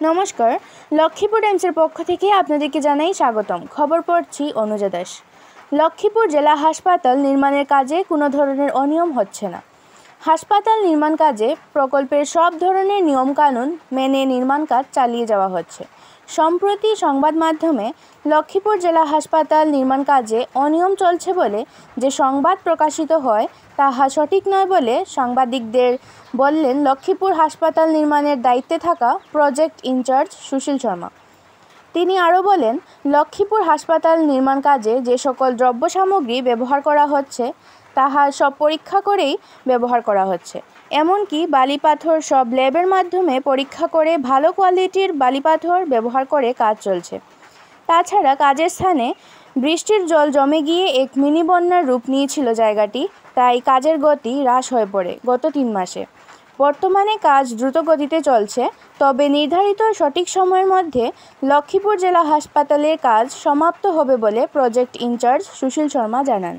নমস্কার, লক্ষ্মীপুর টাইমসের পক্ষ থেকে আপনাদেরকে জানাই স্বাগতম। খবর পড়ছি অনুজা দাস। লক্ষ্মীপুর জেলা হাসপাতাল নির্মাণের কাজে কোনো ধরনের অনিয়ম হচ্ছে না। হাসপাতাল নির্মাণ কাজে প্রকল্পের সব ধরনের নিয়মকানুন মেনে নির্মাণ কাজ চালিয়ে যাওয়া হচ্ছে। সম্প্রতি সংবাদ মাধ্যমে লক্ষ্মীপুর জেলা হাসপাতাল নির্মাণ কাজে অনিয়ম চলছে বলে যে সংবাদ প্রকাশিত হয় তাহা সঠিক নয় বলে সাংবাদিকদের বললেন লক্ষ্মীপুর হাসপাতাল নির্মাণের দায়িত্বে থাকা প্রজেক্ট ইনচার্জ সুশীল শর্মা। তিনি আরও বলেন, লক্ষ্মীপুর হাসপাতাল নির্মাণ কাজে যে সকল দ্রব্য সামগ্রী ব্যবহার করা হচ্ছে তাহা সব পরীক্ষা করেই ব্যবহার করা হচ্ছে। এমনকি বালি পাথর সব ল্যাবের মাধ্যমে পরীক্ষা করে ভালো কোয়ালিটির বালি পাথর ব্যবহার করে কাজ চলছে। তাছাড়া কাজের স্থানে বৃষ্টির জল জমে গিয়ে এক মিনি বন্যার রূপ নিয়েছিল জায়গাটি, তাই কাজের গতি হ্রাস হয়ে পড়ে গত 3 মাসে। বর্তমানে কাজ দ্রুত গতিতে চলছে, তবে নির্ধারিত সঠিক সময়ের মধ্যে লক্ষ্মীপুর জেলা হাসপাতালের কাজ সমাপ্ত হবে বলে প্রজেক্ট ইনচার্জ সুশীল শর্মা জানান।